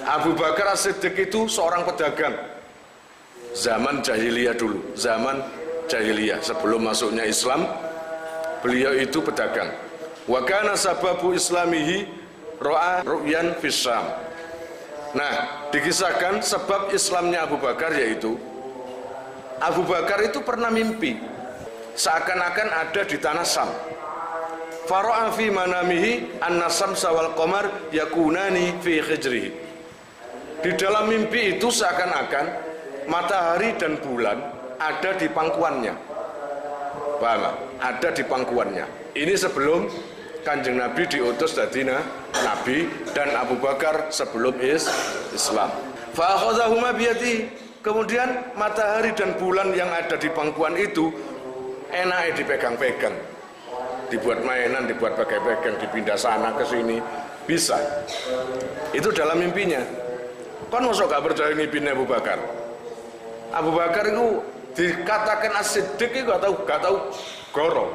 Abu Bakar As-Siddiq itu seorang pedagang zaman jahiliyah dulu, zaman jahiliyah sebelum masuknya Islam. Beliau itu pedagang. Wa kana sababu islamihi ra'a ru'yan fis Syam. Nah, dikisahkan sebab Islamnya Abu Bakar yaitu Abu Bakar itu pernah mimpi seakan-akan ada di tanah Syam. Fara'a fi manamihi anna samsa wal qamar yakunani fi hijrihi. Di dalam mimpi itu seakan-akan matahari dan bulan ada di pangkuannya. Paham? Ada di pangkuannya. Ini sebelum Kanjeng Nabi diutus dari Nabi dan Abu Bakar sebelum Islam. Fa akhadhahuma biyadi. Kemudian matahari dan bulan yang ada di pangkuan itu enaknya dipegang-pegang. Dibuat mainan, dibuat pegang-pegang, dipindah sana ke sini, bisa. Itu dalam mimpinya. Kan masuk gak percaya mimpinya Abu Bakar. Abu Bakar itu dikatakan As-Siddiq itu gak tahu goro.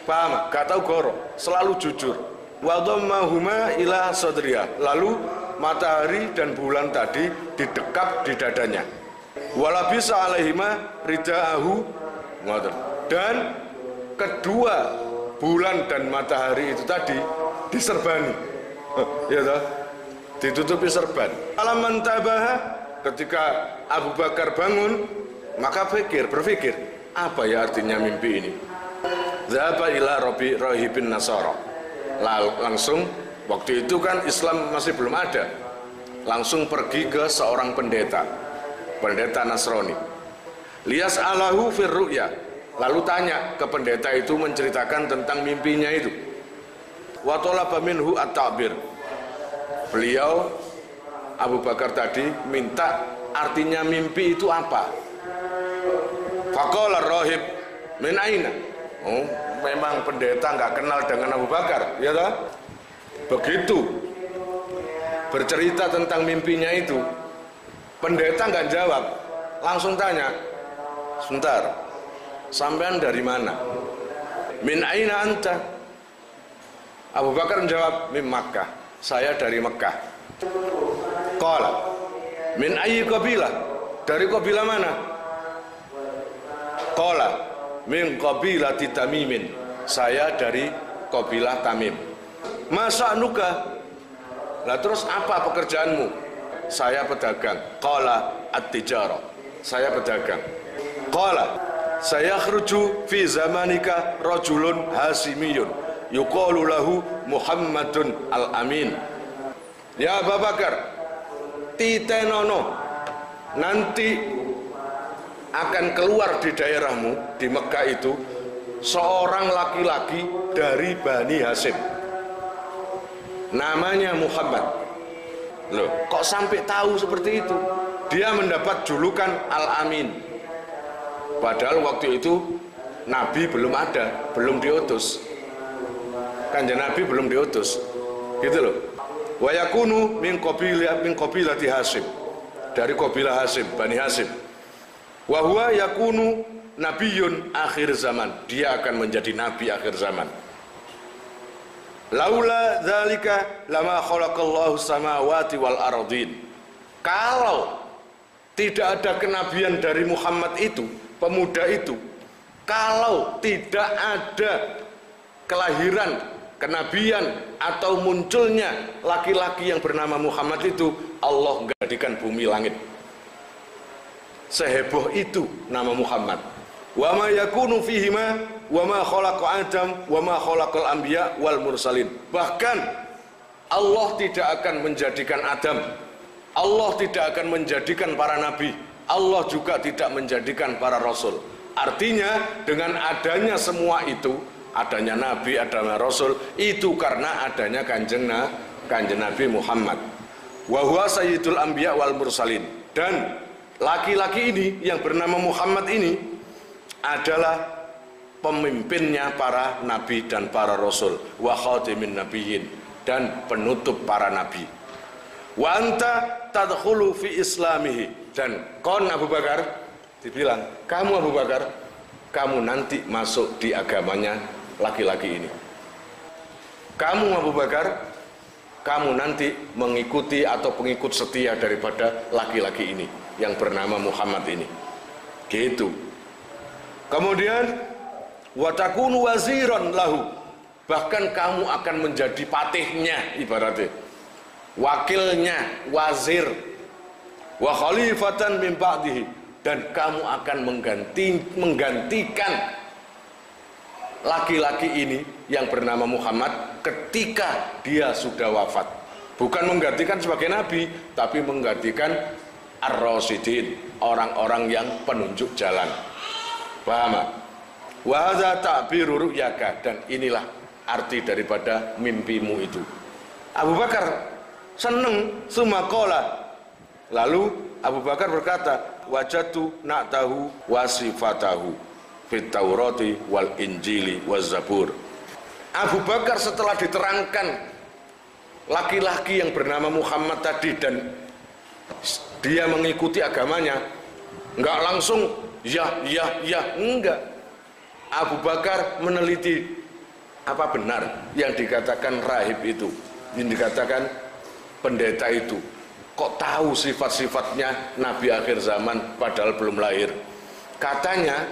Paham? Gak tahu goro, selalu jujur. Wa dhammahuma ila sadriya. Lalu matahari dan bulan tadi didekap di dadanya. Walabisa alaihima ridaahu. Dan kedua bulan dan matahari itu tadi diserbani. Ya toh? Ditutupi serban. Alaman tabaha, ketika Abu Bakar bangun, maka berpikir, apa ya artinya mimpi ini? Zahaba ila rahibin Nasara. Langsung, waktu itu kan Islam masih belum ada. Langsung pergi ke seorang pendeta Nasrani. Lias alahu fir ru'ya. Lalu tanya ke pendeta itu, menceritakan tentang mimpinya itu. Wa talaba minhu at-ta'bir. Beliau Abu Bakar tadi minta artinya mimpi itu apa. Faqala rahib min aina. Oh, memang pendeta nggak kenal dengan Abu Bakar, ya toh? Begitu bercerita tentang mimpinya itu, pendeta nggak jawab, langsung tanya, sebentar, sampean dari mana? Min aina anta? Abu Bakar menjawab, min Makkah, saya dari Mekah. Qala min ayyi qabilah? Dari qabilah mana? Qala min qabilati Tamimin, saya dari qabilah Tamim. Masa nuka? Lah terus apa pekerjaanmu? Saya pedagang. Qala at-tijara, saya pedagang. Qala saya khruju fi zamanika rajulun hasimiyun yuqalu lahu Muhammadun al-Amin. Ya Abu Bakar, titenono, nanti akan keluar di daerahmu di Mekah itu seorang laki-laki dari Bani Hasyim, namanya Muhammad. Loh, kok sampai tahu seperti itu? Dia mendapat julukan Al-Amin. Padahal waktu itu Nabi belum ada, belum diutus. Kanjeng Nabi belum diutus. Gitu loh. Wa yakunu min qabilati Hasyim. Dari qabilah Hasyim, Bani Hasyim. Wa huwa yakunu nabiyyun akhir zaman. Dia akan menjadi nabi akhir zaman. Laula dzalika lama khalaqallahu samawati wal ardin. Kalau tidak ada kenabian dari Muhammad itu, pemuda itu, kalau tidak ada kelahiran, kenabian atau munculnya laki-laki yang bernama Muhammad itu, Allah menjadikan bumi langit. Seheboh itu nama Muhammad. Wa ma yakunu fihima wa ma khalaqa Adam wa ma khalaqal anbiya wal mursalin. Bahkan Allah tidak akan menjadikan Adam, Allah tidak akan menjadikan para nabi, Allah juga tidak menjadikan para rasul. Artinya dengan adanya semua itu, adanya nabi, adanya rasul, itu karena adanya kanjeng Nabi Muhammad. Wa huwa sayyidul anbiya wal mursalin. Dan laki-laki ini yang bernama Muhammad ini adalah pemimpinnya para nabi dan para rasul, wa khatimin nabiyyin, dan penutup para nabi. Wa anta tadkhulu fi islamihi, dan kon Abu Bakar, dibilang, kamu Abu Bakar, kamu nanti masuk di agamanya laki-laki ini. Kamu Abu Bakar, kamu nanti mengikuti atau pengikut setia daripada laki-laki ini yang bernama Muhammad ini. Gitu. Kemudian wa takunu waziran lahu, bahkan kamu akan menjadi patihnya, ibaratnya wakilnya, wazir, wa khalifatan min ba'dihi, dan kamu akan menggantikan laki-laki ini yang bernama Muhammad ketika dia sudah wafat. Bukan menggantikan sebagai nabi, tapi menggantikan ar-rasyidin, orang-orang yang penunjuk jalan. Paham? Wa hadza ta'biru ru'yaka, dan inilah arti daripada mimpimu itu. Abu Bakar seneng, sumakola. Lalu Abu Bakar berkata, wajatu na'tahu wasifatahu fit Taurati wal Injili waz Zabur. Abu Bakar setelah diterangkan laki-laki yang bernama Muhammad tadi dan dia mengikuti agamanya, enggak langsung ya, enggak. Abu Bakar meneliti apa benar yang dikatakan rahib itu, yang dikatakan pendeta itu. Kok tahu sifat-sifatnya Nabi akhir zaman padahal belum lahir? Katanya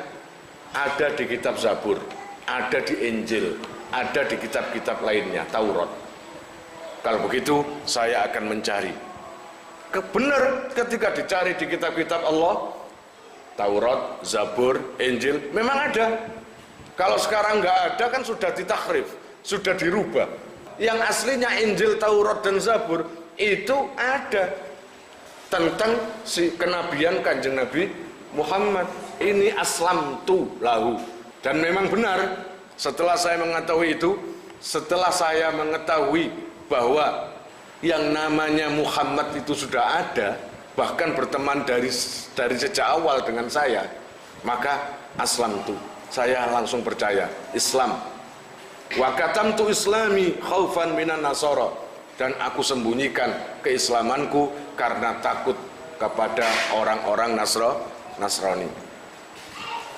ada di kitab Zabur, ada di Injil, ada di kitab-kitab lainnya, Taurat. Kalau begitu saya akan mencari. Benar, ketika dicari di kitab-kitab Allah, Taurat, Zabur, Injil, memang ada. Kalau sekarang nggak ada kan sudah ditahrif, sudah dirubah. Yang aslinya Injil, Taurat, dan Zabur itu ada tentang si kenabian Kanjeng Nabi Muhammad. Ini aslamtu lahu. Dan memang benar, setelah saya mengetahui itu, setelah saya mengetahui bahwa yang namanya Muhammad itu sudah ada, bahkan berteman dari sejak awal dengan saya, maka aslamtu, saya langsung percaya Islam. Wa katamtu islami khaufan minan nasara, dan aku sembunyikan keislamanku karena takut kepada orang-orang Nasrani.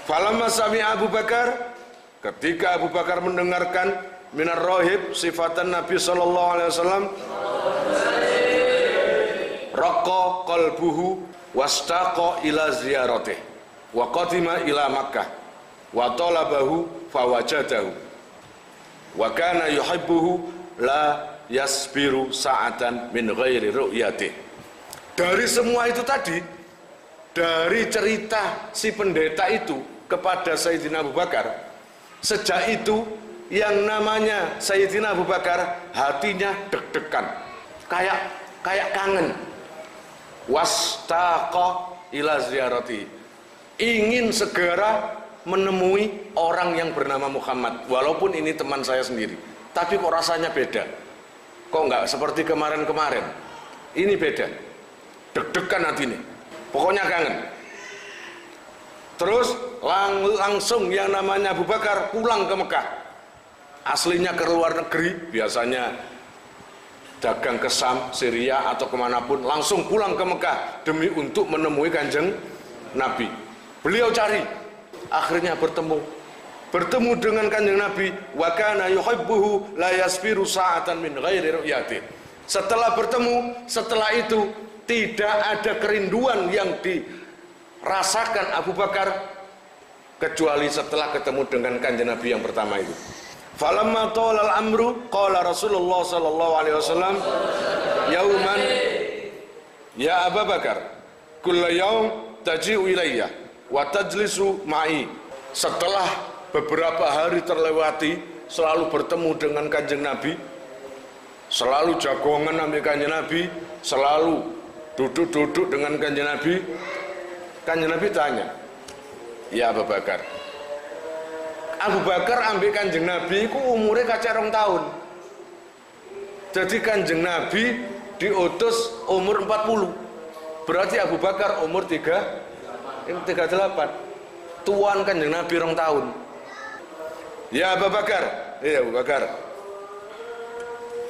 Falamma sami'a Abu Bakar, ketika Abu Bakar mendengarkan minar rohib sifatan Nabi sallallahu alaihi wasallam, raqqa qalbuhu wastaqa ila ziyaratih wa qadima ila Makkah wa talabahu fawajadahu wa kana yuhibbuhu la yasbiru sa'atan min ghairi ru'yatih. Dari semua itu tadi, dari cerita si pendeta itu kepada Sayyidina Abu Bakar, sejak itu yang namanya Sayyidina Abu Bakar hatinya deg-degan, kayak kangen. Wastaqa ila ziyarati, ingin segera menemui orang yang bernama Muhammad, walaupun ini teman saya sendiri, tapi kok rasanya beda, kok nggak seperti kemarin-kemarin, ini beda, deg-degan hati ini, pokoknya kangen. Terus langsung yang namanya Abu Bakar pulang ke Mekah. Aslinya ke luar negeri, biasanya dagang ke Sam, Syria atau kemanapun, langsung pulang ke Mekah demi untuk menemui Kanjeng Nabi. Beliau cari, akhirnya bertemu dengan Kanjeng Nabi. Wa kana yuhibbuhu la yasbiru sa'atan min ghairi ru'yati. Setelah bertemu, setelah itu tidak ada kerinduan yang dirasakan Abu Bakar kecuali setelah ketemu dengan Kanjeng Nabi yang pertama itu. Falamma tawal al-amru qala Rasulullah sallallahu alaihi wasallam yauman ya Abu Bakar kullu yaum taji'u ilayya wa tajlisu ma'i. Setelah beberapa hari terlewati, selalu bertemu dengan Kanjeng Nabi, selalu jagongan ambil Kanjeng Nabi, selalu duduk-duduk dengan Kanjeng Nabi. Kanjeng Nabi tanya, ya Abu Bakar. Abu Bakar ambil Kanjeng Nabi ku umurnya kacau 2 tahun. Jadi Kanjeng Nabi diutus umur 40. Berarti Abu Bakar umur 38. Tuan Kanjeng Nabi 2 tahun. Ya Abu Bakar, iya Abu Bakar.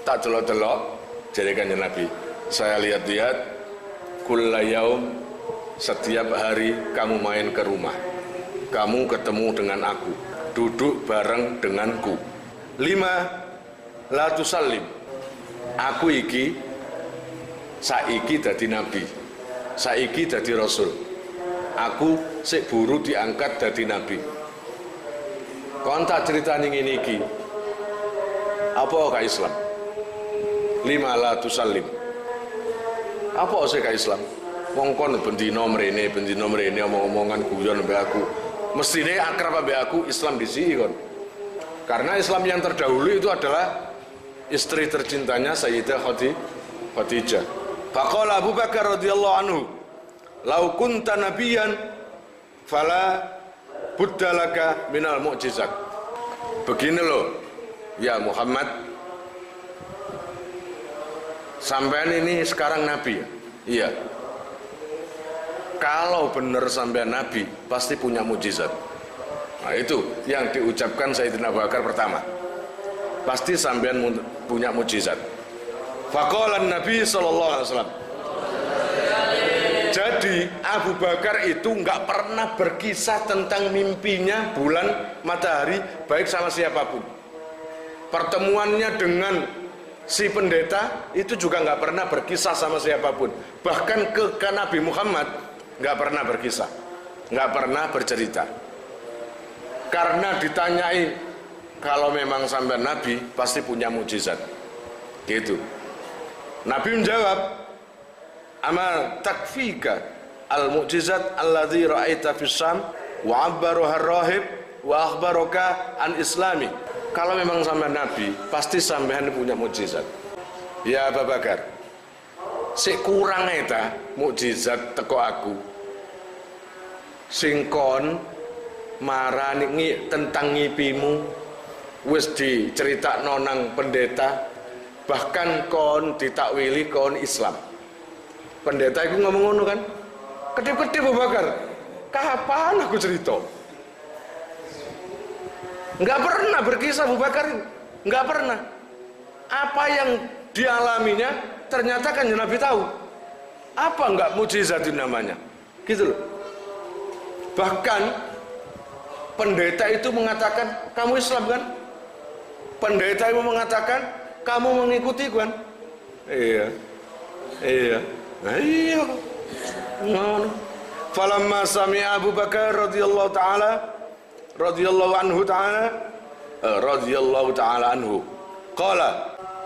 Tak delok-delok jadi Kanjeng Nabi. Saya lihat-lihat, kulla yaum, setiap hari kamu main ke rumah, kamu ketemu dengan aku, duduk bareng denganku. 5, la tusallim, aku iki saiki dadi nabi, saiki dadi rasul, aku sik buru diangkat dadi nabi. Kon tak ceritani ngene iki, apa ka Islam? Lima la tusallim. Apa sih ka Islam? Wong kon bendina mrene omong-omongan guyon mbek aku. Mestine akrab mbek aku, Islam disi kon. Karena Islam yang terdahulu itu adalah istri tercintanya Sayyidah Khadijah. Faqala Abu Bakar radhiyallahu anhu, "Lau kunta nabiyyan fala budda laka minal mu'jizat." Begini loh, ya Muhammad, sampean ini sekarang nabi ya? Iya. Kalau benar sampean nabi, pasti punya mukjizat. Nah itu yang diucapkan Sayyidina Abu Bakar pertama. Pasti sampean punya mukjizat. Faqala Nabi sallallahu alaihi wasallam. Jadi Abu Bakar itu nggak pernah berkisah tentang mimpinya bulan matahari baik sama siapapun. Pertemuannya dengan si pendeta itu juga nggak pernah berkisah sama siapapun. Bahkan ke Nabi Muhammad nggak pernah berkisah, nggak pernah bercerita. Karena ditanyai, kalau memang sampai nabi pasti punya mukjizat. Gitu. Nabi menjawab, "Ama takfika al-mu'jizat alladzi ra'aita fis Syam wa 'abbaruha ar-rahib wa akhbaraka an islami." Kalau memang sampai nabi, pasti sampean punya mukjizat. Ya Abu Bakar, sik kurang eta mukjizat teko aku. Sing kon marani tentang ngipimu wis diceritakno nang pendeta, bahkan kon ditakwili kon Islam. Pendeta itu ngomong ngono kan, kedip-kedip Abu Bakar, kapan aku cerita? Enggak pernah berkisah Abu Bakar, enggak pernah. Apa yang dialaminya ternyata kan Nabi tahu. Apa enggak mukjizat itu namanya? Gitu loh. Bahkan pendeta itu mengatakan, kamu Islam kan? Pendeta itu mengatakan, kamu mengikuti kan? Iya. Nah, iya. Falamma sami'a Abu Bakar radhiyallahu anhu qala,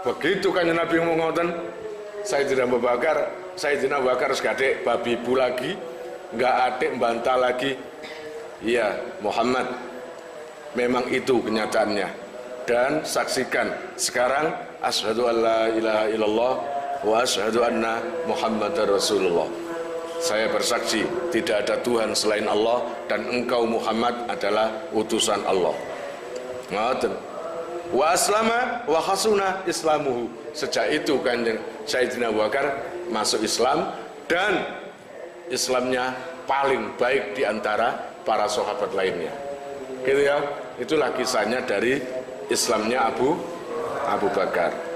begitu kan Nabi ngoten, Sayyidina Abu Bakar sekadek babi bu lagi, enggak atik mbantah lagi. Ya Muhammad, memang itu kenyataannya. Dan saksikan sekarang, asyhadu an la ilaha illallah wa asyhadu anna Muhammadar Rasulullah. Saya bersaksi tidak ada Tuhan selain Allah dan engkau Muhammad adalah utusan Allah. Ngoten. Wa aslama wa hasuna islamuhu. Sejak itu kan Sayyidina Abu Bakar masuk Islam dan Islamnya paling baik di antara para sahabat lainnya. Gitu ya. Itulah kisahnya dari Islamnya Abu Bakar.